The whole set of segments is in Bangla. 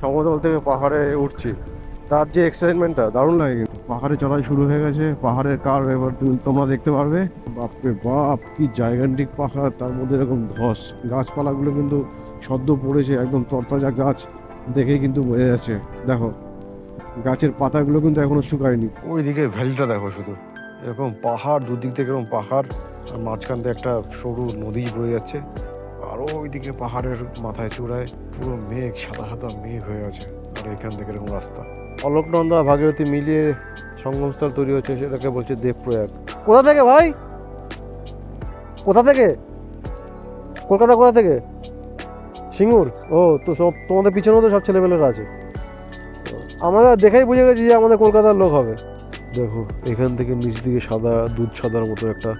সমতল থেকে পাহাড়ে উঠছি, তার যে এক্সাইটমেন্টটা দারুণ লাগে। কিন্তু পাহাড়ে চড়াই শুরু হয়ে গেছে, পাহাড়ের কার্ভ এবার তোমরা দেখতে পারবে। বাপরে বাপ, কি জাইগান্টিক পাহাড়, তার মধ্যে এরকম ধস। গাছপালাগুলো কিন্তু সদ্য পড়েছে, একদম তরতাজা গাছ, দেখেই কিন্তু বোঝা যাচ্ছে। দেখো গাছের পাতাগুলো কিন্তু এখনো শুকায়নি। ওই দিকের ভ্যালিটা দেখো শুধু, এরকম পাহাড়, দুদিক থেকে এরকম পাহাড়, আর মাঝখান দিয়ে একটা সরু নদী বয়ে যাচ্ছে। আর ওইদিকে পাহাড়ের মাথায় চূড়ায় পুরো মেঘ, সাদা সাদা মেঘ হয়ে আছে। আর এখান থেকে এরকম রাস্তা, অলকনন্দা ভাগীরথী মিলিয়ে সঙ্গমস্থল তৈরি হচ্ছে, সেটাকে বলছে দেবপ্রয়াগ। কোথা থেকে ভাই, কোথা থেকে? কলকাতা কোথা থেকে? সিঙ্গুর। ও তো সব তোমাদের পিছনেও তো সব ছেলেমেয়েরা আছে। আমরা দেখেই বুঝে গেছি যে আমাদের কলকাতার লোক হবে। দেখো এখান থেকে নিচ দিকে সাদা, দুধ সাদার মতো একটা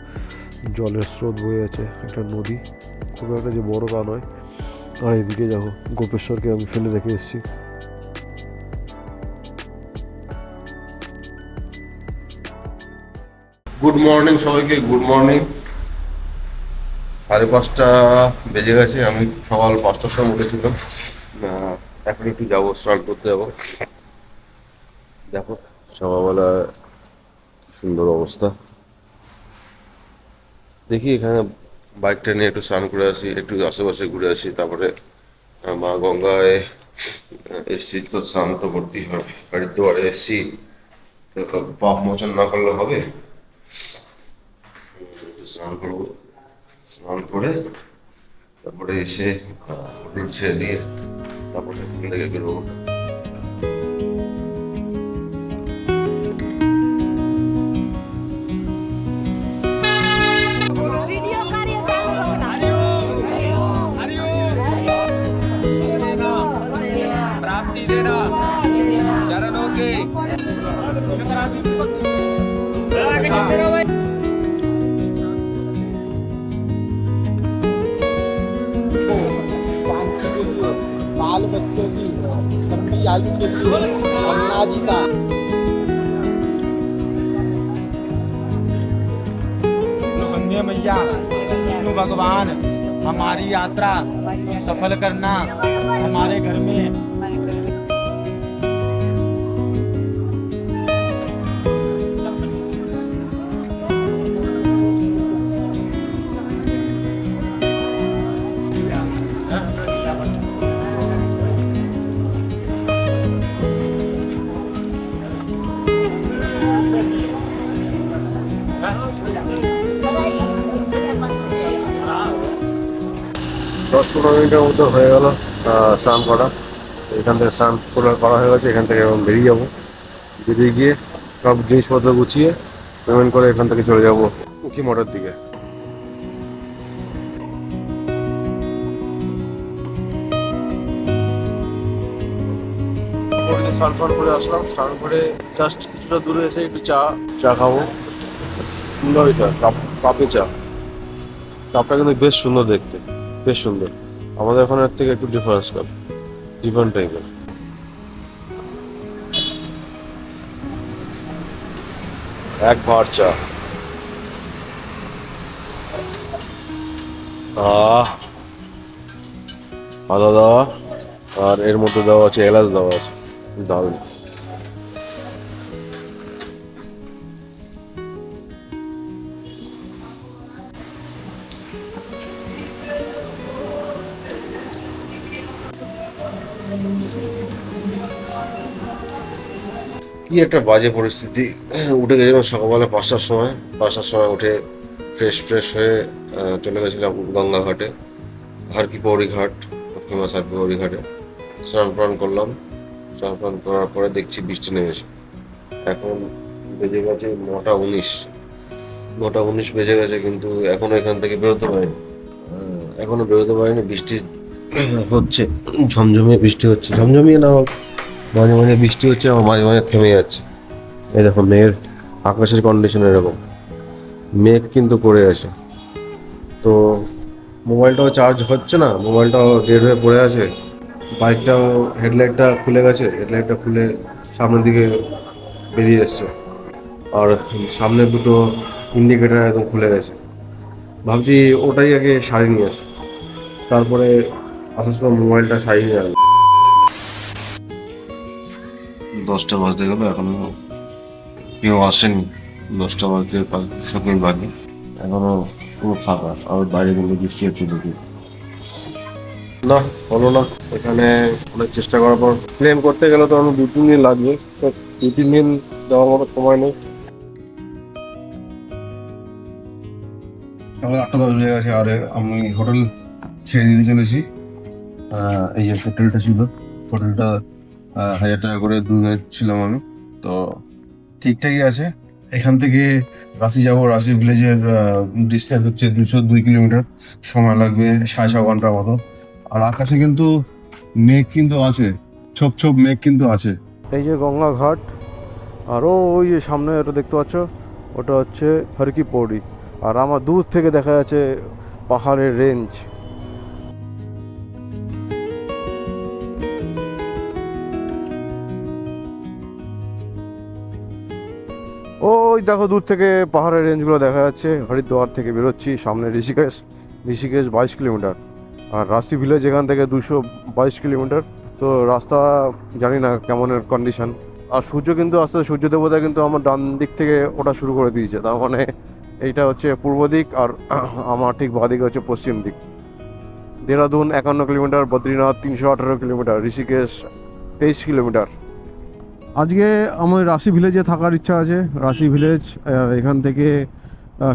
জলের স্রোত বয়ে আছে, একটা নদী, খুব একটা যে বড় তা নয়। আর এদিকে দেখো গোপেশ্বরকে আমি ফেলে রেখে এসেছি। গুড মর্নিং সবাইকে, গুড মর্নিং। 5:30 বেজে গেছে, আমি সকাল 5টার সময় উঠেছিলাম। এখন একটু যাবো, স্নান করতে যাবো। দেখো সকালবেলা সুন্দর অবস্থা। দেখি এখানে বাইকটা নিয়ে একটু স্নান করে আসি, একটু আশেপাশে ঘুরে আসি, তারপরে মা গঙ্গায় এসছি তো স্নান তো করতেই হবে, বাড়ির দুয়ারে এসছি তো পাপ মোচন না করলে হবে। স্নান করবো, স্নান করে তারপরে এসে হোটেল ছেড়ে দিয়ে তারপরে এখান থেকে বেরোবো। बाल बच्चों की लंबी आयु के लिए गंगा जी का गंगे मैया, विष्णु भगवान हमारी यात्रा सफल करना, हमारे घर में দশ 15 মিনিটের মধ্যে হয়ে গেল স্নান করা। এখান থেকে স্নান করা হয়ে গেছে, এখান থেকে এখন বেরিয়ে যাবো। বেরিয়ে গিয়ে সব জিনিসপত্র গুছিয়ে পেমেন্ট করে এখান থেকে চলে যাবো উখি মঠের দিকে। স্নান করে আসলাম, স্নান করে জাস্ট কিছুটা দূরে এসে একটু চা খাবো। সুন্দর এটা কাপে চা, কাপটা কিন্তু বেশ সুন্দর দেখতে, বেশ সুন্দর। আমাদের এখানের থেকে একটু ডিফারেন্স কাপ, ডিফারেন্ট টাইপের। এক ভার চা, আদা দেওয়া, আর এর মধ্যে দেওয়া আছে এলাচ দেওয়া আছে, দারুণ। কি একটা বাজে পরিস্থিতি, উঠে গেছিলাম সকালবেলা 5টার সময় উঠে ফ্রেশ হয়ে চলে গেছিলাম গঙ্গা ঘাটে, হারকি পৌরি ঘাট, ফেমাস হারকি পৌরি ঘাটে। স্নান টান করলাম, স্নান টান করার পরে দেখছি বৃষ্টি নেমেছে। এখন বেজে গেছে 9:19 বেজে গেছে, কিন্তু এখনো এখান থেকে বেরোতে পারিনি। বৃষ্টি হচ্ছে, ঝমঝমিয়ে বৃষ্টি হচ্ছে, ঝমঝমিয়ে না হোক, মাঝে মাঝে বৃষ্টি হচ্ছে, আবার মাঝে মাঝে থেমে যাচ্ছে। এই দেখো মেঘের, আকাশের কন্ডিশন এরকম, মেঘ কিন্তু করে আছে। তো মোবাইলটাও চার্জ হচ্ছে না, মোবাইলটাও ডেড হয়ে পড়ে আছে। বাইকটাও হেডলাইটটা খুলে সামনের দিকে বেরিয়ে এসছে, আর সামনের দুটো ইন্ডিকেটার একদম খুলে গেছে। ভাবছি ওটাই আগে সারিয়ে নিয়ে আসি, তারপরে আসার সময় মোবাইলটা সারিয়ে নিয়ে আসবো। 10টা বাজতে গেল, এখনো কেউ আসেনি। 10টা বাজতে 5 মিনিট বাকি, এখনো পুরো ফাঁকা। আর বাইরে কিন্তু বৃষ্টি হচ্ছে দুদিন। না, হলো না। এখানে অনেক চেষ্টা করার পর ক্লেম করতে গেলে তো আমার 2-3 দিন লাগবে। তো 2-3 দিন যাওয়ার মতো সময় নেই। সকাল 8টা 10 বেজে গেছে, আর আমি হোটেল ছেড়ে দিতে চলেছি। এই যে হোটেলটা ছিল, হোটেলটা 1000 টাকা করে 2 নাইট ছিলাম আমি। তো ঠিকঠাকই আছে। এখান থেকে রাঁচি যাবো। রাঁচি ভিলেজের ডিস্টেন্স হচ্ছে 202 কিলোমিটার। সময় লাগবে 6.5 ঘন্টার মতো। আর আকাশে কিন্তু মেঘ কিন্তু আছে, ছোপ ছোপ মেঘ কিন্তু আছে। এই যে গঙ্গা ঘাট, আরও ওই যে সামনে ওটা দেখতে পাচ্ছ, ওটা হচ্ছে হরকি পৌড়ি। আর আমার দূর থেকে দেখা যাচ্ছে পাহাড়ের রেঞ্জ। ওই দেখো দূর থেকে পাহাড়ের রেঞ্জগুলো দেখা যাচ্ছে। হরিদ্বার থেকে বেরোচ্ছি, সামনে ঋষিকেশ। ঋষিকেশ 22 কিলোমিটার, আর রাঁচি ভিলেজ এখান থেকে 222 কিলোমিটার। তো রাস্তা জানি না কেমনের কন্ডিশন। আর সূর্য কিন্তু আস্তে আস্তে, সূর্য দেবতা কিন্তু আমার ডান দিক থেকে ওঠা শুরু করে দিয়েছে। তার মানে এইটা হচ্ছে পূর্ব দিক, আর আমার ঠিক বাঁ দিকে হচ্ছে পশ্চিম দিক। Dehradun 51 kilometre, Badrinath 318 kilometre, Rishikesh 23 kilometre. আজকে আমার রাঁচি ভিলেজে থাকার ইচ্ছা আছে। রাঁচি ভিলেজ এখান থেকে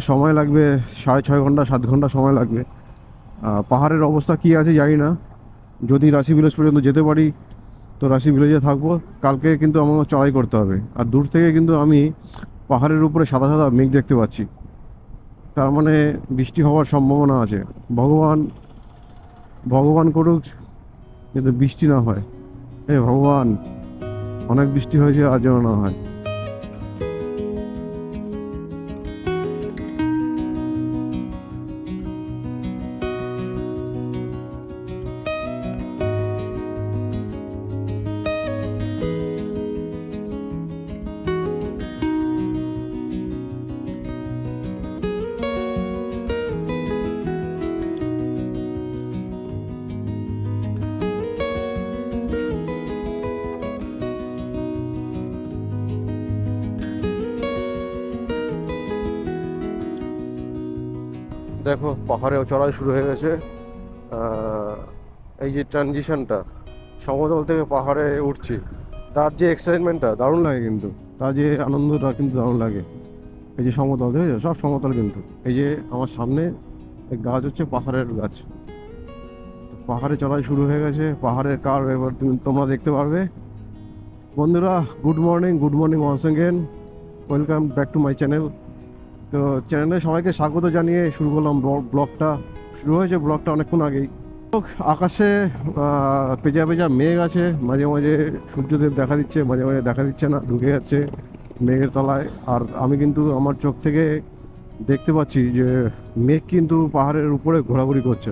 সময় লাগবে 6.5 ঘন্টা 7 ঘন্টা সময় লাগবে। পাহাড়ের অবস্থা কী আছে জানি না। যদি রাঁচি ভিলেজ পর্যন্ত যেতে পারি তো রাঁচি ভিলেজে থাকবো। কালকে কিন্তু আমাকে চড়াই করতে হবে। আর দূর থেকে কিন্তু আমি পাহাড়ের উপরে সাদা সাদা মেঘ দেখতে পাচ্ছি। তার মানে বৃষ্টি হওয়ার সম্ভাবনা আছে। ভগবান ভগবান করুক কিন্তু বৃষ্টি না হয়। ভগবান, অনেক বৃষ্টি হয়েছে, আর যেন না হয়। দেখো পাহাড়েও চড়াই শুরু হয়ে গেছে। এই যে ট্রানজিশনটা, সমতল থেকে পাহাড়ে উঠছি, তার যে এক্সাইটমেন্টটা দারুণ লাগে কিন্তু, তার যে আনন্দটা কিন্তু দারুণ লাগে। এই যে সমতল দেখেছো, সব সমতল কিন্তু। এই যে আমার সামনে এই গাছ হচ্ছে পাহাড়ের গাছ। তো পাহাড়ে চড়াই শুরু হয়ে গেছে, পাহাড়ের কার এবার তোমরা দেখতে পারবে। বন্ধুরা, good morning once again, welcome back to my channel. তো চ্যানেলে সবাইকে স্বাগত জানিয়ে শুরু করলাম ব্লগটা। শুরু হয়েছে ব্লগটা অনেকক্ষণ আগেই। আকাশে পেঁজা পেঁজা মেঘ আছে, মাঝে মাঝে সূর্যদেব দেখা দিচ্ছে, মাঝে মাঝে দেখা দিচ্ছে না, ঢুকে যাচ্ছে মেঘের তলায়। আর আমি কিন্তু আমার চোখ থেকে দেখতে পাচ্ছি যে মেঘ কিন্তু পাহাড়ের উপরে ঘোরাঘুরি করছে।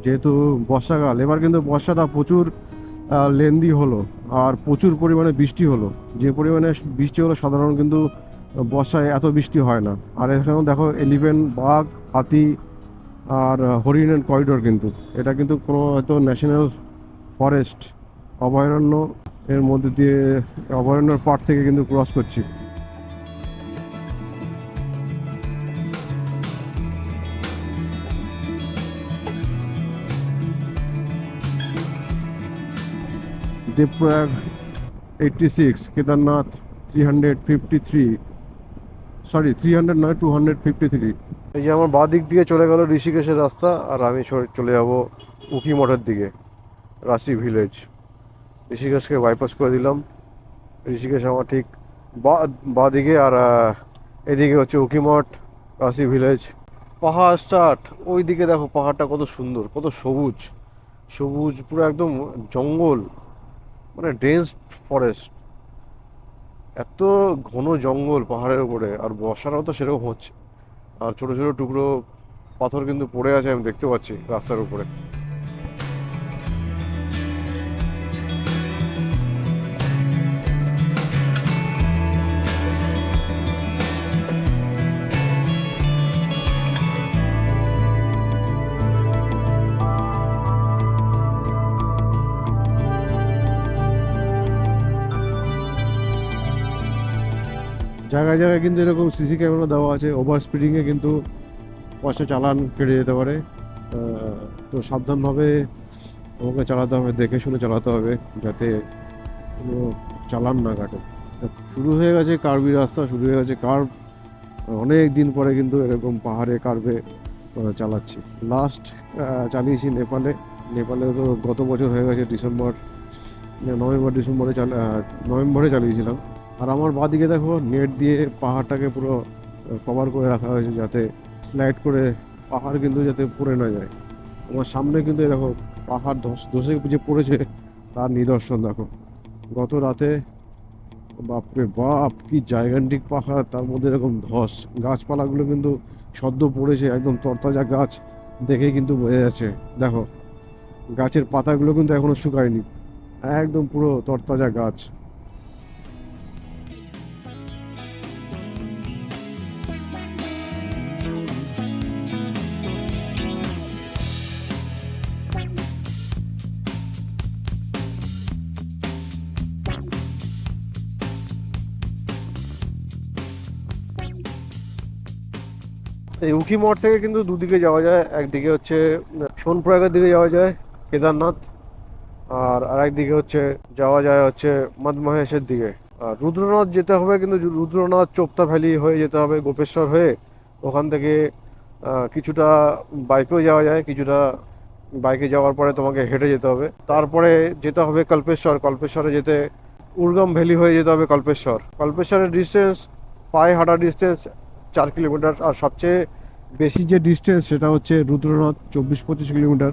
যেহেতু বর্ষাকাল, এবার কিন্তু বর্ষাটা প্রচুর লেন্দি হলো, আর প্রচুর পরিমাণে বৃষ্টি হলো। যে পরিমাণে বৃষ্টি হলো সাধারণ কিন্তু বর্ষায় এত বৃষ্টি হয় না। আর এখানেও দেখো এলিফ্যান্ট, বাঘ, হাতি আর হরিণের করিডোর। কিন্তু এটা কিন্তু কোনো হয়তো ন্যাশনাল ফরেস্ট, অভয়ারণ্য এর মধ্যে দিয়ে, অভয়ারণ্যের পাড় থেকে কিন্তু ক্রস করছি। দেবপ্রয়াগ 86, কেদারনাথ 353, সরি 300 নয় 253। এই যে আমার বাঁ দিক দিয়ে চলে গেল ঋষিকেশের রাস্তা, আর আমি চলে যাব উকি মঠের দিকে, রাঁচি ভিলেজ। ঋষিকেশকে বাইপাস করে দিলাম। ঋষিকেশ আমার ঠিক বাঁ দিকে, আর এদিকে হচ্ছে উকি মঠ, রাঁচি ভিলেজ। পাহাড় স্টার্ট, ওই দিকে দেখো পাহাড়টা কত সুন্দর, কত সবুজ সবুজ, পুরো একদম জঙ্গল, মানে ডেন্স ফরেস্ট। এত ঘন জঙ্গল পাহাড়ের উপরে, আর বর্ষাটাও তো সেরকম হচ্ছে। আর ছোট ছোট টুকরো পাথর কিন্তু পড়ে আছে, আমি দেখতে পাচ্ছি রাস্তার উপরে। জায়গায় জায়গায় কিন্তু এরকম সিসি ক্যামেরা দেওয়া আছে। ওভার স্পিডিংয়ে কিন্তু পয়সা চালান কেটে যেতে পারে। তো সাবধানভাবে আমাকে চালাতে হবে, দেখে শুনে চালাতে হবে যাতে কোনো চালান না কাটে। শুরু হয়ে গেছে কার্বি রাস্তা, শুরু হয়ে গেছে কার্ভ। অনেক দিন পরে কিন্তু এরকম পাহাড়ে কার্ভে চালাচ্ছি। লাস্ট চালিয়েছি নেপালে। নেপালে তো গত বছর হয়ে গেছে নভেম্বরে চালিয়েছিলাম। আর আমার বাঁদিকে দেখো নেট দিয়ে পাহাড়টাকে পুরো কভার করে রাখা হয়েছে যাতে স্লাইড করে পাহাড় কিন্তু যাতে পড়ে না যায়। আমার সামনে কিন্তু এরকম পাহাড় ধসে যে পড়েছে তার নিদর্শন দেখো গত রাতে। বাপরে বাপ, কি জায়গান্টিক পাহাড়, তার মধ্যে এরকম ধস। গাছপালাগুলো কিন্তু সদ্য পড়েছে, একদম তরতাজা গাছ, দেখেই কিন্তু বোঝা যাচ্ছে। দেখো গাছের পাতাগুলো কিন্তু এখনো শুকায়নি, একদম পুরো তরতাজা গাছ। এই উখি মঠ থেকে কিন্তু দুদিকে যাওয়া যায়। একদিকে হচ্ছে সোনপ্রয়াগের দিকে যাওয়া যায় কেদারনাথ, আর আরেকদিকে হচ্ছে যাওয়া যায় হচ্ছে মদমহেশের দিকে। আর রুদ্রনাথ যেতে হবে, কিন্তু রুদ্রনাথ চোপতা ভ্যালি হয়ে যেতে হবে গোপেশ্বর হয়ে। ওখান থেকে কিছুটা বাইকেও যাওয়া যায়, কিছুটা বাইকে যাওয়ার পরে তোমাকে হেঁটে যেতে হবে। তারপরে যেতে হবে কল্পেশ্বর। কল্পেশ্বরে যেতে উর্গম ভ্যালি হয়ে যেতে হবে কল্পেশ্বরের ডিস্টেন্স, পায়ে হাঁটা ডিস্টেন্স 4 কিলোমিটার। আর সবচেয়ে বেশি যে ডিস্টেন্স সেটা হচ্ছে রুদ্রনাথ, 24-25 কিলোমিটার।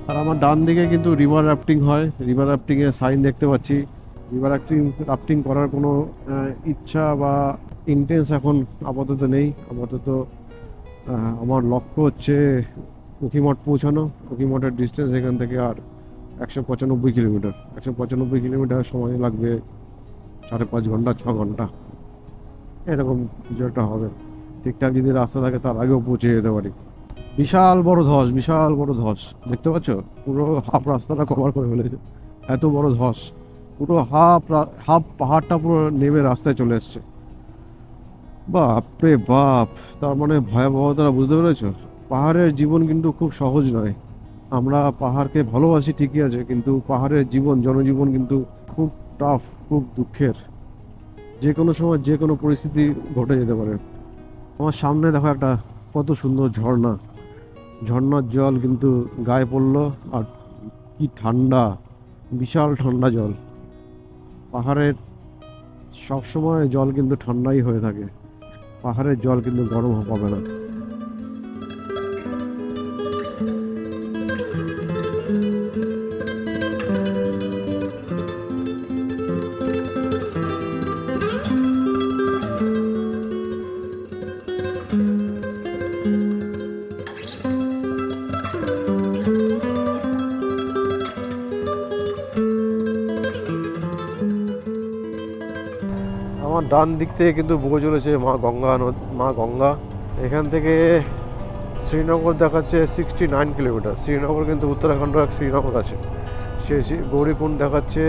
আর আমার ডান দিকে কিন্তু রিভার রাফটিং হয়। রিভার রাফটিংয়ের সাইন দেখতে পাচ্ছি। রিভার রাফটিং করার কোনো ইচ্ছা বা ইন্টেন্স এখন আপাতত নেই। আপাতত আমার লক্ষ্য হচ্ছে উখিমঠ পৌঁছানো। উখিমঠের ডিস্টেন্স এখান থেকে আর 195 কিলোমিটার। 195 কিলোমিটার সময় লাগবে 5.5 ঘন্টা 6 ঘন্টা এরকম কিছু একটা হবে। ঠিকঠাক যদি রাস্তা থাকে তার আগেও পৌঁছে যেতে পারি। বিশাল বড় ধস, বিশাল বড় ধস, দেখতে পাচ্ছ? পুরো হাফ রাস্তাটা কভার করে ফেলেছে, এত বড় ধস। পুরো হাফ পাহাড়টা পুরো নেমে রাস্তায় চলে এসছে। বাপ রে বাপ, তার মানে ভয়াবহতাটা বুঝতে পেরেছো? পাহাড়ের জীবন কিন্তু খুব সহজ নয়। আমরা পাহাড়কে ভালোবাসি ঠিকই আছে, কিন্তু পাহাড়ের জনজীবন কিন্তু খুব টাফ, খুব দুঃখের। যে কোনো সময় যে কোনো পরিস্থিতি ঘটে যেতে পারে। আমার সামনে দেখো একটা কত সুন্দর ঝর্ণা। ঝর্ণার জল কিন্তু গায়ে পড়লো, আর কি ঠান্ডা, বিশাল ঠান্ডা জল। পাহাড়ের সবসময় জল কিন্তু ঠান্ডাই হয়ে থাকে, পাহাড়ের জল কিন্তু গরম পাবে না। আমার ডান দিক থেকে কিন্তু বয়ে চলেছে মা গঙ্গা। এখান থেকে শ্রীনগর দেখাচ্ছে 69 কিলোমিটার। শ্রীনগর কিন্তু উত্তরাখণ্ড এক শ্রীনগর আছে। গৌরীকুণ্ড দেখাচ্ছে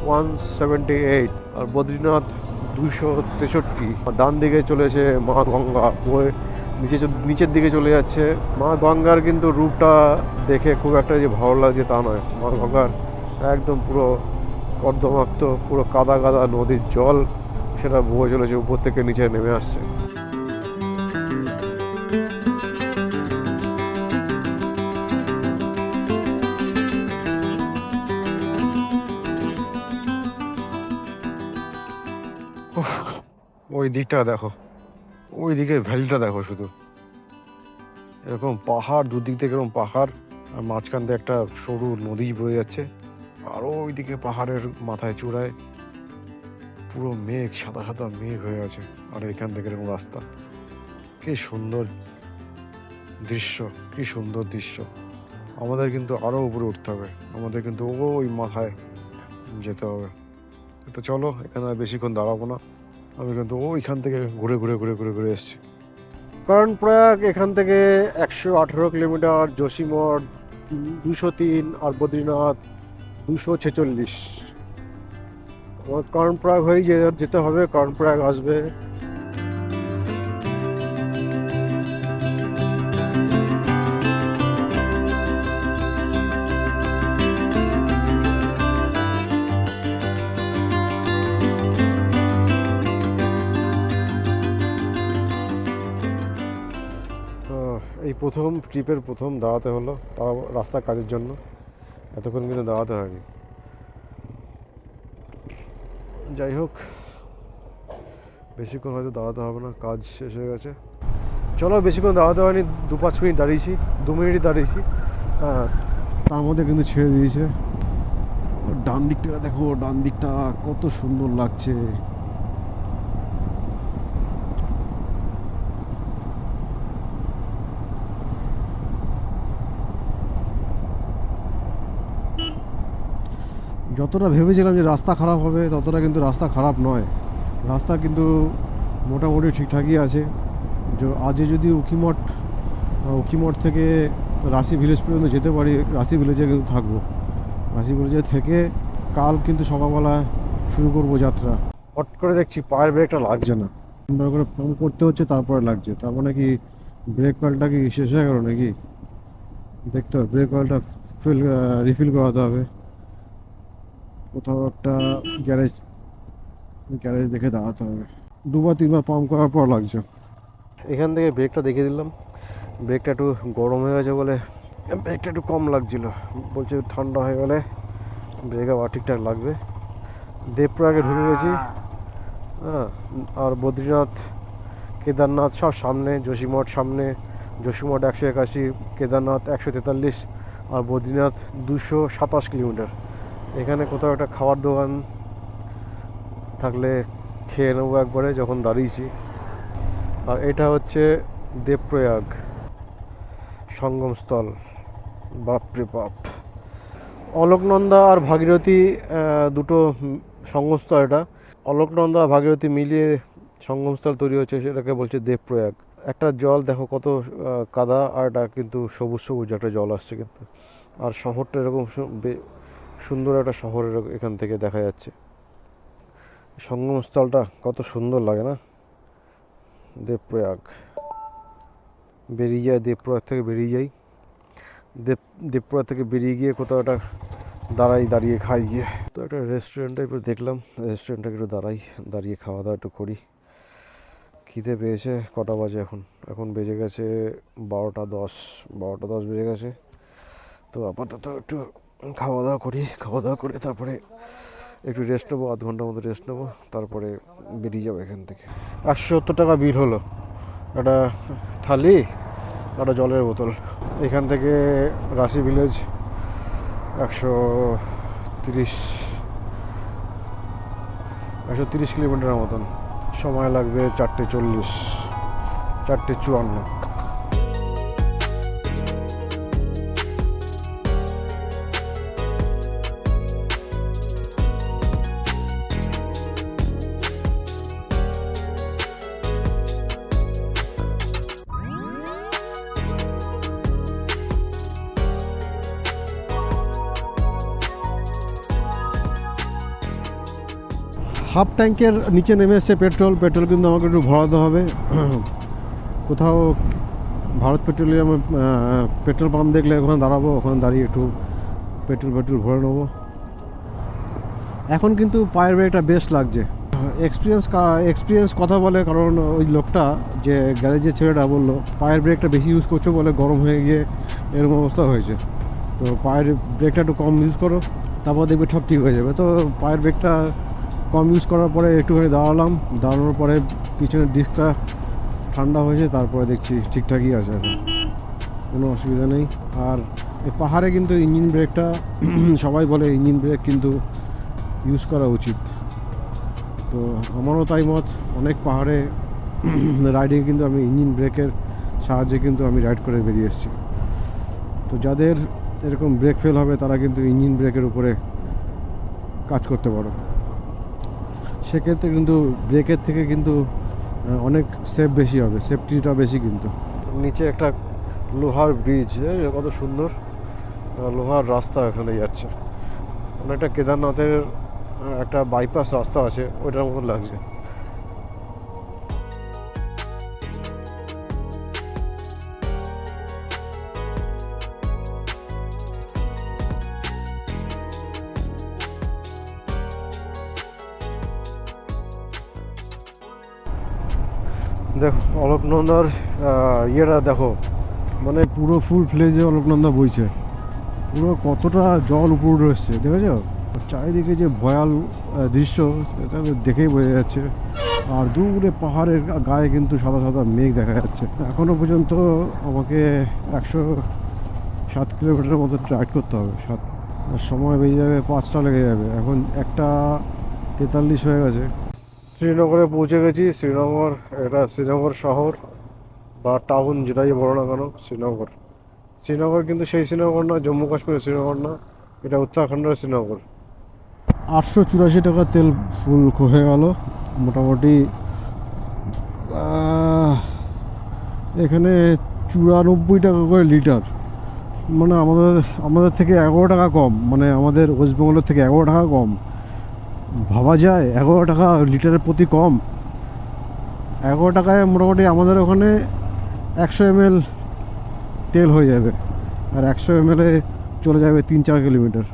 178, আর বদ্রীনাথ 263। ডান দিকে চলেছে মা গঙ্গা বয়ে নিচের দিকে চলে যাচ্ছে। মা গঙ্গার কিন্তু রূপটা দেখে খুব একটা যে ভালো লাগছে তা নয়। মা গঙ্গার একদম পুরো কর্দমাক্ত, পুরো কাদা কাদা নদীর জল, সেটা বয়ে চলেছে, উপর থেকে নিচে নেমে আসছে। ওই দিকটা দেখো, ওই দিকের ভ্যালিটা দেখো শুধু। এরকম পাহাড়, দুদিক থেকে এরকম পাহাড়, আর মাঝখান দিয়ে একটা সরু নদী বয়ে যাচ্ছে। আর ওই দিকে পাহাড়ের মাথায় চূড়ায় পুরো মেঘ, সাদা সাদা মেঘ হয়ে আছে। আর এখান থেকে এরকম রাস্তা। কি সুন্দর দৃশ্য, কি সুন্দর দৃশ্য। আমাদের কিন্তু আরও উপরে উঠতে হবে, আমাদের কিন্তু ওই মাথায় যেতে হবে। তো চলো, এখানে আর বেশিক্ষণ দাঁড়াবো না। আমি কিন্তু ওইখান থেকে ঘুরে ঘুরে ঘুরে ঘুরে ঘুরে এসেছি। কর্ণপ্রয়াগ এখান থেকে 118 কিলোমিটার, যোশীমঠ 203 আর বদ্রীনাথ 246। কর্ণপ্রয়াগ হয়ে যেতে হবে, কর্ণপ্রয়াগ আসবে। এই প্রথম ট্রিপের প্রথম দাঁড়াতে হলো, তাও রাস্তার কাজের জন্য। এতক্ষণ কিন্তু দাঁড়াতে হয়নি। যাই হোক, বেশিক্ষণ হয়তো দাঁড়াতে হবে না, কাজ শেষ হয়ে গেছে। চলো, বেশিক্ষণ দাঁড়াতে হয়নি, 2-5 মিনিট দাঁড়িয়েছি, 2 মিনিটই দাঁড়িয়েছি। তার মধ্যে কিন্তু ছেড়ে দিয়েছে। ডান দিকটা দেখো, ডান দিকটা কত সুন্দর লাগছে। যতটা ভেবেছিলাম যে রাস্তা খারাপ হবে, ততটা কিন্তু রাস্তা খারাপ নয়। রাস্তা কিন্তু মোটামুটি ঠিকঠাকই আছে। আজকে যদি উখিমঠ থেকে রাশি ভিলেজ পর্যন্ত যেতে পারি, রাশি ভিলেজে কিন্তু থাকবো। রাশি ভিলেজে থেকে কাল কিন্তু সকালবেলা শুরু করব যাত্রা। হট করে দেখছি পায়ের ব্রেকটা লাগছে না, সুন্দর করে পাম্প করতে হচ্ছে, তারপরে লাগছে। তার মানে কি ব্রেক কয়েলটা কি শেষ হয়ে গেল নাকি? দেখতে হবে, ব্রেক কয়েলটা রিফিল করাতে হবে। কোথাও একটা গ্যারেজ দেখে দাঁড়াতে হবে। 2-3 বার পাম্প করার পর লাগছে। এখান থেকে ব্রেকটা দেখিয়ে দিলাম। ব্রেকটা একটু গরম হয়ে গেছে বলে ব্রেকটা একটু কম লাগছিল। বলছে ঠান্ডা হয়ে গেলে ব্রেক আবার ঠিকঠাক লাগবে। দেবপ্রয়াগে ঢুকে গেছি। হ্যাঁ, আর বদ্রীনাথ, কেদারনাথ সব সামনে। যোশীমঠ সামনে, যোশীমঠ 181, কেদারনাথ 143 আর বদ্রীনাথ 227 কিলোমিটার। এখানে কোথাও একটা খাবার দোকান থাকলে খেয়ে নেবো একবারে, যখন দাঁড়িয়েছি। আর এটা হচ্ছে দেবপ্রয়াগ সঙ্গমস্থল। বাপরে বাপ! অলোকনন্দা আর ভাগীরথী দুটো সঙ্গমস্থল। এটা অলোকনন্দা আর ভাগীরথী মিলিয়ে সঙ্গমস্থল তৈরি হচ্ছে, সেটাকে বলছে দেবপ্রয়াগ। একটা জল দেখো কত কাদা, আর এটা কিন্তু সবুজ সবুজ একটা জল আসছে কিন্তু। আর শহরটা এরকম সুন্দর একটা শহরের এখান থেকে দেখা যাচ্ছে। সঙ্গমস্থলটা কত সুন্দর লাগে না? দেবপ্রয়াগ বেরিয়ে যায়, দেবপ্রয়াগ থেকে বেরিয়ে যাই। দেবপ্রয়াগ থেকে বেরিয়ে গিয়ে কোথাও একটা দাঁড়িয়ে খাই গিয়ে। তো একটা রেস্টুরেন্ট টাইপের দেখলাম, রেস্টুরেন্টটা একটু দাঁড়িয়ে খাওয়া দাওয়া একটু করি। খিদে পেয়েছে। কটা বাজে এখন বেজে গেছে 12টা 10 বেজে গেছে। তো আপাতত একটু খাওয়া দাওয়া করি, খাওয়া দাওয়া করে তারপরে একটু রেস্ট নেবো, 1/2 ঘন্টার মতো রেস্ট নেবো, তারপরে বেরিয়ে যাবো এখান থেকে। 170 টাকা বিল হলো, একটা থালি, একটা জলের বোতল। এখান থেকে রাশি ভিলেজ 130 কিলোমিটার মতন। সময় লাগবে 4:40, 4:54। হাফ ট্যাঙ্কের নিচে নেমে এসছে পেট্রোল কিন্তু আমাকে একটু ভরাতে হবে। কোথাও ভারত পেট্রোলিয়ামে পেট্রোল পাম্প দেখলে ওখানে দাঁড়াবো, ওখানে দাঁড়িয়ে একটু পেট্রোল ভরে নেবো। এখন কিন্তু পায়ের ব্রেকটা বেশ লাগছে। এক্সপিরিয়েন্স কথা বলে, কারণ ওই লোকটা যে গ্যারেজের ছেলেটা বললো পায়ের ব্রেকটা বেশি ইউজ করছো বলে গরম হয়ে গিয়ে এরকম অবস্থা হয়েছে। তো পায়ের ব্রেকটা একটু কম ইউজ করো, তারপর দেখবে সব ঠিক হয়ে যাবে। তো পায়ের ব্রেকটা কম ইউজ করার পরে একটুখানি দাঁড়ানোর পরে পিছনের ডিস্কটা ঠান্ডা হয়েছে, তারপরে দেখছি ঠিকঠাকই আছে, এখন কোনো অসুবিধা নেই। আর এই পাহাড়ে কিন্তু ইঞ্জিন ব্রেকটা সবাই বলে ইঞ্জিন ব্রেক কিন্তু ইউজ করা উচিত। তো আমারও তাই মত। অনেক পাহাড়ে রাইডিংয়ে কিন্তু আমি ইঞ্জিন ব্রেকের সাহায্যে কিন্তু আমি রাইড করে বেরিয়ে এসেছি। তো যাদের এরকম ব্রেক ফেল হবে তারা কিন্তু ইঞ্জিন ব্রেকের উপরে কাজ করতে পারো। সেক্ষেত্রে কিন্তু ব্রেকের থেকে কিন্তু অনেক সেফ বেশি হবে, সেফটিটা বেশি কিন্তু। নিচে একটা লোহার ব্রিজ, কত সুন্দর লোহার রাস্তা এখানে যাচ্ছে, অনেকটা কেদারনাথের একটা বাইপাস রাস্তা আছে ওইটার মতো লাগছে। দেখো অলকনন্দার ইয়েটা দেখো, মানে পুরো ফুল ফ্লেজে অলকনন্দা বইছে, পুরো কতটা জল উপরে এসছে দেখেছো। চারিদিকে যে ভয়াল দৃশ্য এটা দেখেই বোঝা যাচ্ছে। আর দূরে পাহাড়ের গায়ে কিন্তু সাদা সাদা মেঘ দেখা যাচ্ছে। এখনো পর্যন্ত আমাকে 107 কিলোমিটারের মতো রাইড করতে হবে। সময় বেজে যাবে 5টা লেগে যাবে, এখন 1:43 হয়ে গেছে। শ্রীনগরে পৌঁছে গেছি। শ্রীনগর, এটা শ্রীনগর শহর বা টাউন যেটাই বলো না কেন, শ্রীনগর। শ্রীনগর কিন্তু সেই শ্রীনগর না, জম্মু কাশ্মীরের শ্রীনগর না, এটা উত্তরাখণ্ডের শ্রীনগর। 884 টাকা তেল ফুল হয়ে গেল মোটামুটি। এখানে 94 টাকা করে লিটার, মানে আমাদের থেকে 11 টাকা কম, মানে আমাদের ওয়েস্ট বেঙ্গলের থেকে 11 টাকা কম। ভাবা যায় 11 টাকা লিটারের প্রতি কম। 11 টাকায় মোটামুটি আমাদের ওখানে 100 ml তেল হয়ে যাবে, আর 100 ml চলে যাবে 3-4 কিলোমিটার।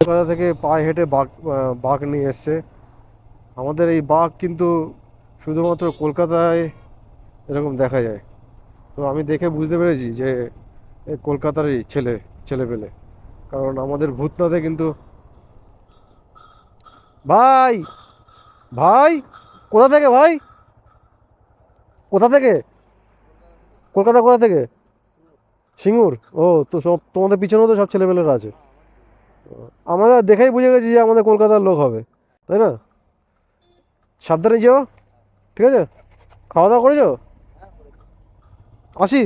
কলকাতা থেকে পায়ে হেঁটে বাঘ নিয়ে এসছে। আমাদের এই বাঘ কিন্তু শুধুমাত্র কলকাতায় এরকম দেখা যায়। তো আমি দেখে বুঝতে পেরেছি যে এই কলকাতারই ছেলেপেলে, কারণ আমাদের ভূতনাথে কিন্তু। ভাই ভাই কোথা থেকে ভাই, কোথা থেকে? কলকাতা কোথা থেকে? সিঙ্গুর। ও তো সব তোমাদের পিছনেও তো সব ছেলেপেলেরা আছে। আমাদের দেখেই বুঝে গেছি যে আমাদের কলকাতার লোক হবে, তাই না? সাবধানে যেও, ঠিক আছে? খাওয়া দাওয়া করেছো? আসি।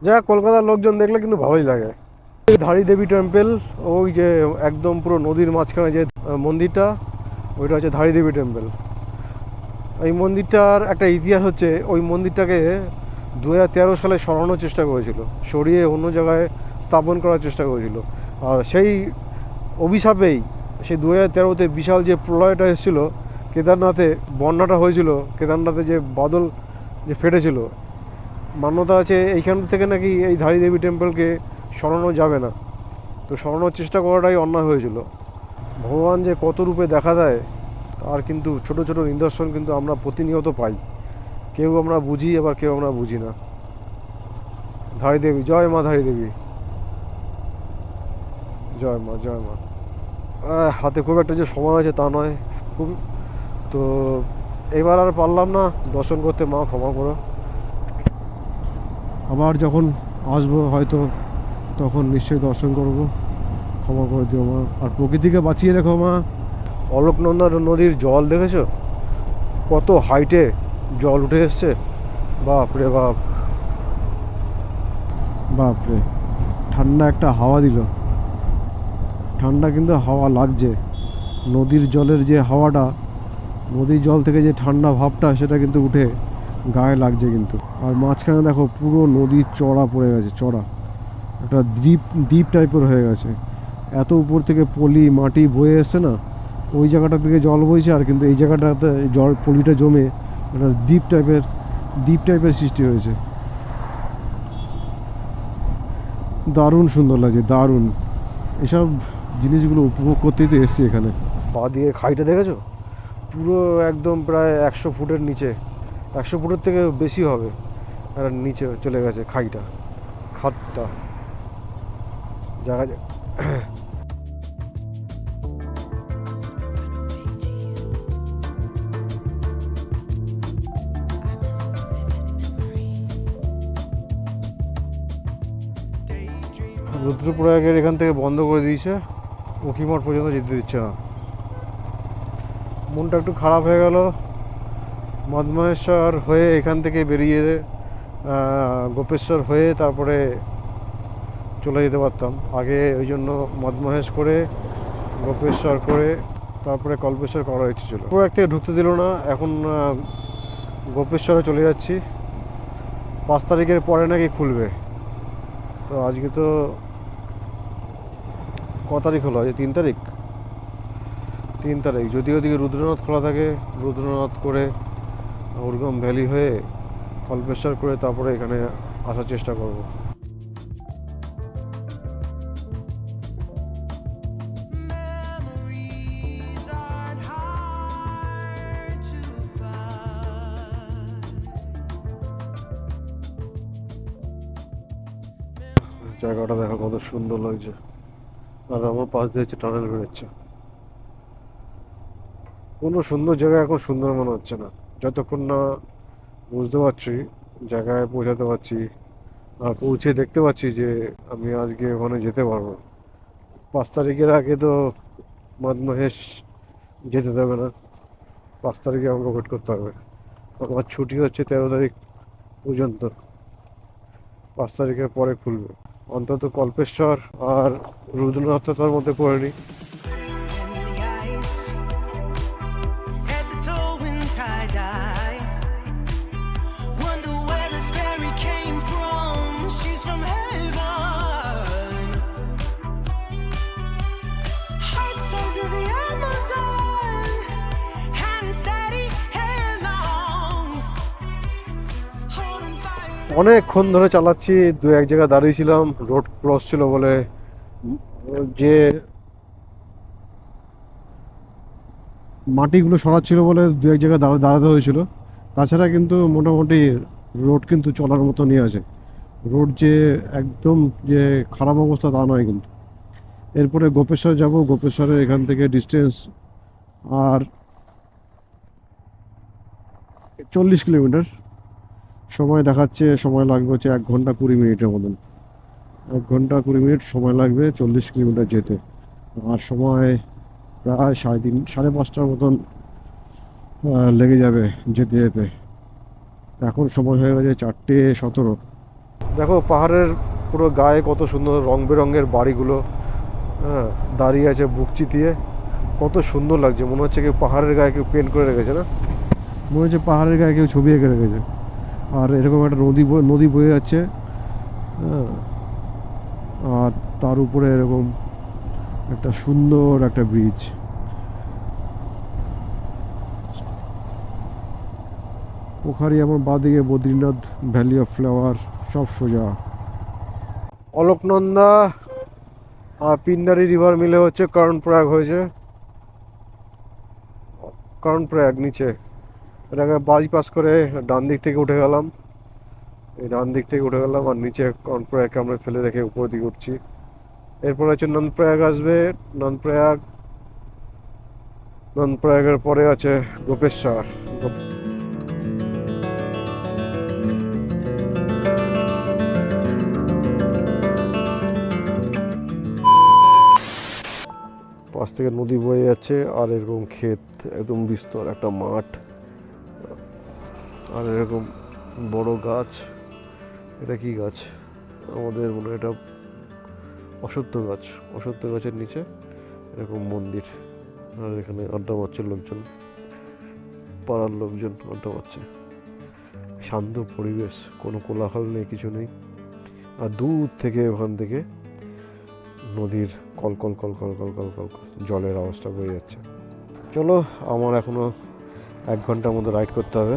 যা কলকাতার লোকজন দেখলে কিন্তু ভালোই লাগে। ধারী দেবী টেম্পল, ওই যে একদম পুরো নদীর মাঝখানে যে মন্দিরটা, ওইটা হচ্ছে ধারী দেবী টেম্পল। এই মন্দিরটার একটা ইতিহাস হচ্ছে, ওই মন্দিরটাকে 2013 সালে সরানোর চেষ্টা করেছিল, সরিয়ে অন্য জায়গায় স্থাপন করার চেষ্টা করেছিল। আর সেই অভিশাপেই সেই 2013-তে বিশাল যে প্রলয়টা এসেছিল কেদারনাথে, বন্যাটা হয়েছিল, কেদারনাথে যে বাদল যে ফেটেছিল, মান্যতা আছে এইখান থেকে নাকি এই ধারী দেবী টেম্পলকে সরানো যাবে না। তো সরানোর চেষ্টা করাটাই অন্যায় হয়েছিল। ভগবান যে কত রূপে দেখা দেয় তার কিন্তু ছোট ছোট নিদর্শন কিন্তু আমরা প্রতিনিয়ত পাই। কেউ আমরা বুঝি, আবার কেউ আমরা বুঝি না। ধারী দেবী, জয় মা ধারী দেবী, জয় মা জয় মা। হাতে খুব একটা যে সময় আছে তা নয়, খুব। তো এবার আর পারলাম না দর্শন করতে, মা ক্ষমা করো। আবার যখন আসবো হয়তো তখন নিশ্চয়ই দর্শন করব, ক্ষমা করে দিও মা। আর প্রকৃতিকে বাঁচিয়ে রেখো মা। অলকনন্দা নদীর জল দেখেছো কত হাইটে জল উঠে এসছে, বাপরে বাপ, বাপরে। ঠান্ডা একটা হাওয়া দিল, ঠান্ডা কিন্তু হাওয়া লাগছে। নদীর জলের যে হাওয়াটা, নদীর জল থেকে যে ঠান্ডা ভাবটা, সেটা কিন্তু উঠে গায়ে লাগছে কিন্তু। আর মাঝখানে দেখো পুরো নদীর চড়া পড়ে গেছে, চড়া একটা দ্বীপ টাইপের হয়ে গেছে। এত উপর থেকে পলি মাটি বয়ে এসছে না, ওই জায়গাটা থেকে জল বইছে, আর কিন্তু এই জায়গাটাতে জল পলিটা জমে একটা দ্বীপ টাইপের সৃষ্টি হয়েছে। দারুণ সুন্দর লাগছে, দারুণ। এসব জিনিসগুলো উপভোগ করতেই তো এসছি এখানে। পা দিয়ে খাইটা দেখেছো, পুরো একদম প্রায় 100 ফুটের নিচে, 100 ফুটের থেকে বেশি হবে, আর নিচে চলে গেছে খাতটা জায়গা। রুদ্রপ্রয়াগের এখান থেকে বন্ধ করে দিয়েছে, উখিমঠ পর্যন্ত যেতে দিচ্ছে না। মনটা একটু খারাপ হয়ে গেল। মদমহেশ্বর হয়ে এখান থেকে বেরিয়ে গোপেশ্বর হয়ে তারপরে চলে যেতে পারতাম আগে, ওই জন্য মদমহেশ করে গোপেশ্বর করে তারপরে কল্পেশ্বর করার ইচ্ছে ছিল। পুরো এক থেকে ঢুকতে দিল না। এখন গোপেশ্বরে চলে যাচ্ছি। 5 তারিখের পরে নাকি খুলবে। তো আজকে তো ক তারিখ হলো? আজকে 3 তারিখ। 3 তারিখ, যদি ওদিকে রুদ্রনাথ খোলা থাকে, রুদ্রনাথ করে উর্গম ভ্যালি হয়ে কল্পেশ্বর করে তারপরে এখানে আসার চেষ্টা করব। জায়গাটা দেখো কত সুন্দর লাগছে, আর আমার পাশ দিয়ে হচ্ছে টানেল বেরোচ্ছে। কোনো সুন্দর জায়গা এখন সুন্দর মনে হচ্ছে না, যতক্ষণ না বুঝতে পারছি, জায়গায় পৌঁছাতে পারছি আর পৌঁছে দেখতে পাচ্ছি যে আমি আজকে ওখানে যেতে পারবো। 5 তারিখের আগে তো মদমহেশ যেতে দেবে না। 5 তারিখে আমাকে ওয়েট করতে হবে। আমার ছুটি হচ্ছে 13 তারিখ পর্যন্ত। 5 তারিখের পরে খুলবে। অন্তত কল্পেশ্বর আর রুদ্রনাথটার মধ্যে পড়ে নি। in the ice at the toe in tie-dye. Wonder where this fairy came from. She's from heaven. Heart size of the Amazon. Hand steady, hair long. Holding fire. অনেকক্ষণ ধরে চালাচ্ছি, 2-1 জায়গায় দাঁড়িয়েছিলাম, রোড ক্রস ছিল বলে। যে মাটিগুলো সরাচ্ছিল বলে 2-1 জায়গায় দাঁড়াতে হয়েছিল। তাছাড়া কিন্তু মোটামুটি রোড কিন্তু চলার মতনই আছে। রোড যে একদম যে খারাপ অবস্থা তা নয় কিন্তু। এরপরে গোপেশ্বর যাব, গোপেশ্বরে এখান থেকে ডিস্টেন্স আর 40 কিলোমিটার। সময় দেখাচ্ছে, সময় লাগবে হচ্ছে 1 ঘন্টা 20 মিনিটের মতন। 1 ঘন্টা 20 মিনিট সময় লাগবে 40 কিলোমিটার যেতে। আর সময় প্রায় 3:30 5:30টার মতন লেগে যাবে যেতে যেতে। এখন সময় হয়ে গেছে 4:17। দেখো পাহাড়ের পুরো গায়ে কত সুন্দর রং বেরঙের বাড়িগুলো, হ্যাঁ, দাঁড়িয়ে আছে বুক চিতিয়ে। কত সুন্দর লাগছে, মনে হচ্ছে কেউ পাহাড়ের গায়ে কেউ পেন্ট করে রেখেছে না, মনে হচ্ছে পাহাড়ের গায়ে কেউ ছবি এঁকে রেখেছে। আর এরকম একটা নদী বয়ে যাচ্ছে, হ্যাঁ, আর তার উপরে এরকম একটা সুন্দর একটা ব্রিজ। পোখারি আমার বাঁদিকে, বদ্রীনাথ, ভ্যালি অফ ফ্লাওয়ার সব সোজা। অলকনন্দা আর পিন্ডারি রিভার মিলে হচ্ছে কর্ণপ্রয়াগ হয়েছে। কর্ণপ্রয়াগ নিচে, এটাকে বাইপাস করে ডান দিক থেকে উঠে গেলাম। এই ডান দিক থেকে উঠে গেলাম আর নিচে কর্ণপ্রয়াগকে আমরা ফেলে রেখে উপর দিকে উঠছি। এরপরে হচ্ছে নন্দপ্রয়াগ আসবে। নন্দপ্রয়াগের পরে আছে গোপেশ্বর। পাশ থেকে নদী বয়ে যাচ্ছে আর এরকম ক্ষেত, একদম বিস্তর একটা মাঠ, আর এরকম বড় গাছ। এটা কি গাছ? আমাদের মনে হয় এটা অশ্বত্থ গাছ। অশ্বত্থ গাছের নিচে এরকম মন্দির, আর এখানে আড্ডা মারছে লোকজন, পাড়ার লোকজন আড্ডা মারছে। শান্ত পরিবেশ, কোনো কোলাহল নেই, কিছু নেই। আর দূর থেকে ওখান থেকে নদীর call call call call call call call জলের আওয়াজটা বয়ে যাচ্ছে। চলো, আমার এখনো 1 ঘন্টার মধ্যে রাইড করতে হবে।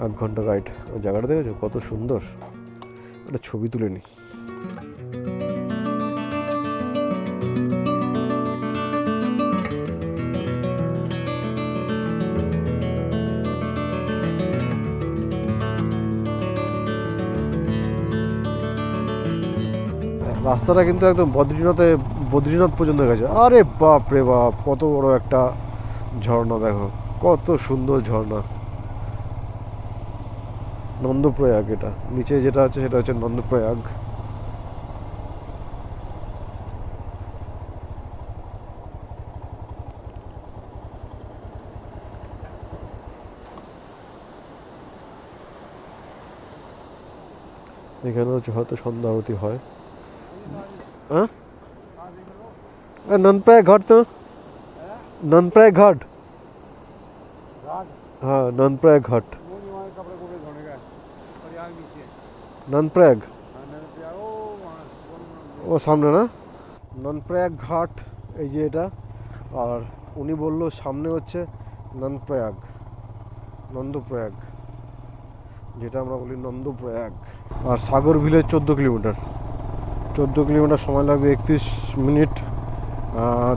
1 ঘন্টা রাইড। জায়গাটা দেখেছো কত সুন্দর, একটা ছবি তুলে নিই। রাস্তাটা কিন্তু একদম বদ্রীনাথ পর্যন্ত গেছে। আরে বাপ রে বাপ, কত বড় একটা ঝর্ণা, দেখো কত সুন্দর ঝর্ণা। নন্দপ্রয়াগ, এটা নিচে যেটা আছে সেটা হচ্ছে নন্দপ্রয়াগ। এখানে হচ্ছে হয়তো সন্ধ্যা আরতি হয়। হ্যাঁ नंदप्रयाग घाट तो नंदप्रयाग घाट हाँ नंदप्रयाग घाट नंदप्रयाग ও সামনে না নন্দপ্রয়াগ ঘাট এই যে এটা আর উনি বললো সামনে হচ্ছে নন্দপ্রয়াগ যেটা আমরা বলি নন্দপ্রয়াগ আর সাগর ভিলেজ 14 কিলোমিটার সময় লাগবে 31 মিনিট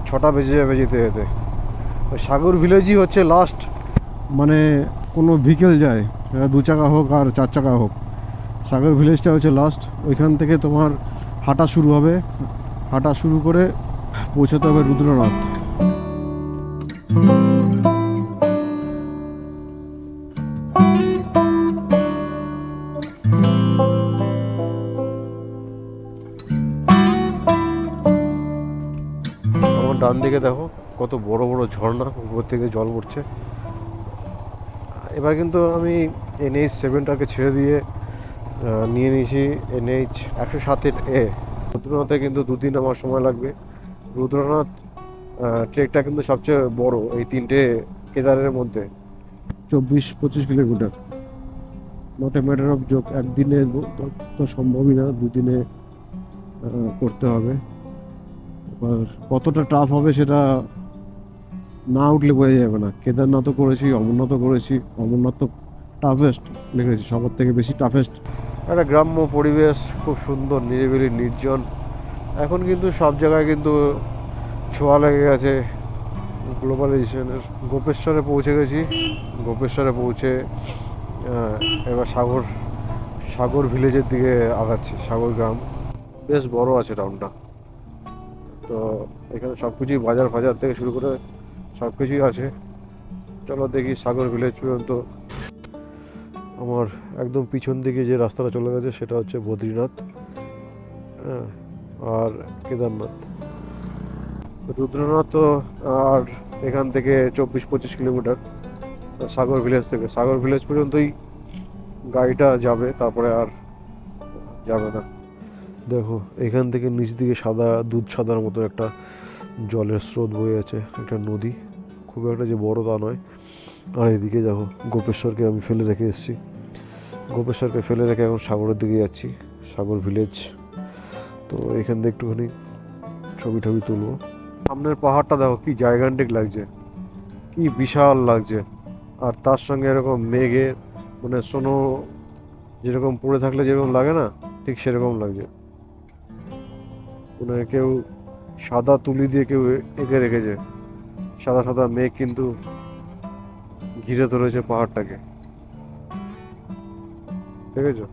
6টা বেজে যাবে যেতে যেতে সাগর ভিলেজই হচ্ছে লাস্ট মানে কোনো ভিকেল যায় সেটা 2 চাকা হোক আর 4 চাকা হোক সাগর ভিলেজটা হচ্ছে লাস্ট ওইখান থেকে তোমার হাঁটা শুরু হবে হাঁটা শুরু করে পৌঁছাতে হবে রুদ্রনাথ আমার ডান দিকে দেখো কত বড় বড় ঝর্ণা উপর থেকে জল পড়ছে এবার কিন্তু আমি NH7টাকে ছেড়ে দিয়ে নিয়ে নিয়েছি NH 107 রুদ্রনাথে কিন্তু 2 দিন আমার সময় লাগবে রুদ্রনাথ ট্রেকটা কিন্তু সবচেয়ে বড় এই 3টে কেদারের মধ্যে 24-25 kilometre not a matter of joke একদিনে তো সম্ভবই না 2 দিনে করতে হবে আর কতটা টাফ হবে সেটা না উঠলে বোঝা যাবে না কেদারনাথও করেছি অমরনাথও করেছি অমরনাথ তো টাফেস্ট লিখেছি সবার থেকে বেশি টাফেস্ট একটা গ্রাম্য পরিবেশ খুব সুন্দর নিরিবিলি নির্জন এখন কিন্তু সব জায়গায় কিন্তু ছোঁয়া লেগে গেছে গ্লোবালাইজেশনের গোপেশ্বরে পৌঁছে গেছি গোপেশ্বরে পৌঁছে এবার সাগর ভিলেজের দিকে আগাচ্ছি সাগর গ্রাম বেশ বড় আছে টাউনটা তো এখানে সব কিছুই বাজার ফাজার থেকে শুরু করে সব কিছুই আছে চলো দেখি সাগর ভিলেজ পর্যন্ত আমার একদম পিছন দিকে যে রাস্তাটা চলে গেছে সেটা হচ্ছে বদ্রীনাথ আর কেদারনাথ রুদ্রনাথ আর এখান থেকে 24-25 কিলোমিটার সাগর ভিলেজ পর্যন্তই গাড়িটা যাবে তারপরে আর যাবে না দেখো এখান থেকে নিচ দিকে দুধ সাদার মতো একটা জলের স্রোত বয়ে আছে একটা নদী খুব একটা যে বড় তা নয় আর এদিকে দেখো গোপেশ্বরকে আমি ফেলে রেখে এসেছি গোপেশ্বরকে ফেলে রেখে এখন সাগরের দিকে যাচ্ছি সাগর ভিলেজ তো এখান থেকে একটুখানি ছবি তুলবো সামনের পাহাড়টা দেখো কি জায়গান্টিক লাগছে কি বিশাল লাগছে আর তার সঙ্গে এরকম মেঘে মানে সোনো যেরকম পড়ে থাকলে যেরকম লাগে না ঠিক সেরকম লাগছে মানে কেউ সাদা তুলি দিয়ে কেউ এঁকে রেখেছে সাদা মেঘ কিন্তু ঘিরে ধরেছে পাহাড়টাকে দেখেছো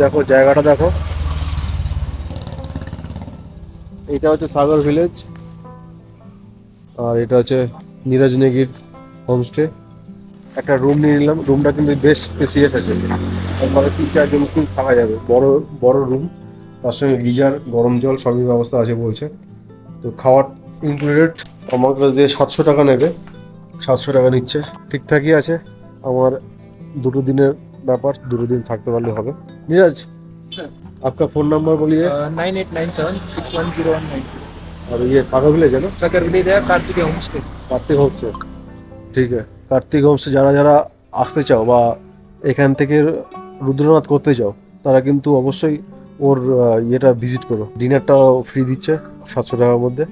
দেখো জায়গাটা দেখো এটা হচ্ছে সাগর ভিলেজ আর এটা হচ্ছে নীরজ নেগির হোমস্টে একটা রুম নিয়ে নিলাম রুমটা কিন্তু বেশ স্পেসিয়াস আছে তারপরে 3-4 জন কিন্তু থাকা যাবে বড় রুম তার সঙ্গে গিজার গরম জল সবই ব্যবস্থা আছে বলছে তো খাওয়ার ইনক্লুডেড আমার কাছ দিয়ে 700 টাকা নেবে 700 টাকা নিচ্ছে ঠিকঠাকই আছে আমার 2 দিনের ব্যাপার 2 দিন থাকতে पारले হবে नीरज सर आपका फोन नंबर बोलिए 9897610192 और ये सागर विलेज है ना सागर विलेज है कार्तिक होमस्टे কার্তিক হোমস্টে ঠিক আছে কার্তিক হোমস্টে যারা আসতে চাও বা এখান থেকে রুদ্রনাথ করতে চাও তারা কিন্তু অবশ্যই ওর ইয়েটা ভিজিট করো ডিনারটাও ফ্রি দিচ্ছে 700 টাকার মধ্যে